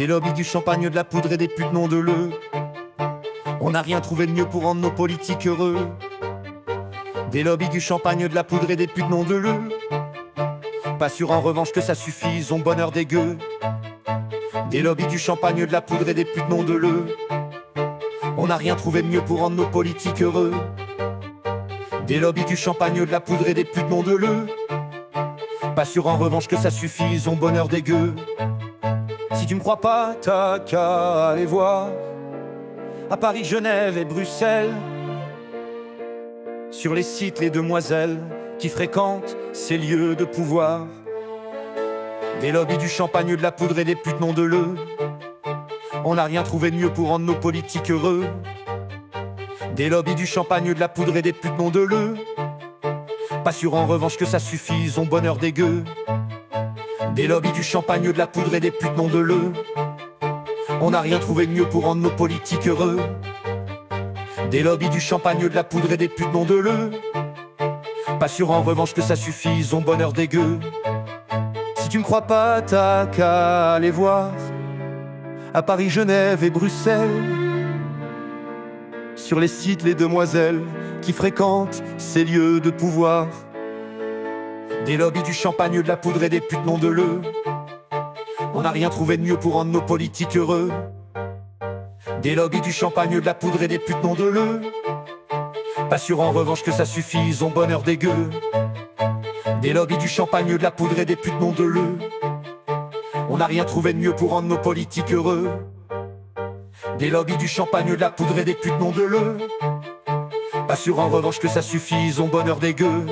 Des lobbies, du champagne, de la poudre et des putes non de l'eux. On n'a rien trouvé de mieux pour rendre nos politiques heureux. Des lobbies, du champagne, de la poudre et des putes non de l'eux. Pas sûr en revanche que ça suffise, ont bonheur des gueux. Des lobbies, du champagne, de la poudre et des putes non de l'eux. On n'a rien trouvé de mieux pour rendre nos politiques heureux. Des lobbies, du champagne, de la poudre et des putes non de l'eux. Pas sûr en revanche que ça suffise, ont bonheur des gueux. Si tu me crois pas, t'as qu'à aller voir à Paris, Genève et Bruxelles, sur les sites les demoiselles qui fréquentent ces lieux de pouvoir. Des lobbies, du champagne, de la poudre et des putes non de l'eux. On n'a rien trouvé de mieux pour rendre nos politiques heureux. Des lobbies, du champagne, de la poudre et des putes non de l'eux. Pas sûr en revanche que ça suffise, ont bonheur des gueux. Des lobbies, du champagne, de la poudre et des putes non de l'eux. On n'a rien trouvé de mieux pour rendre nos politiques heureux. Des lobbies, du champagne, de la poudre et des putes non de l'eux. Pas sûr en revanche que ça suffise, ont bonheur des gueux. Si tu me crois pas, t'as qu'à aller voir à Paris, Genève et Bruxelles, sur les sites les demoiselles qui fréquentent ces lieux de pouvoir. Des lobbies, du champagne, de la poudre et des putes non de l'eux. On n'a rien trouvé de mieux pour rendre nos politiques heureux. Des lobbies, du champagne, de la poudre et des putes non de l'eux. Pas sûr en revanche que ça suffise, ont bonheur des gueux. Des lobbies, du champagne, de la poudre et des putes non de l'eux. On n'a rien trouvé de mieux pour rendre nos politiques heureux. Des lobbies, du champagne, de la poudre et des putes non de l'eux. Pas sûr en revanche que ça suffise, ont bonheur des gueux.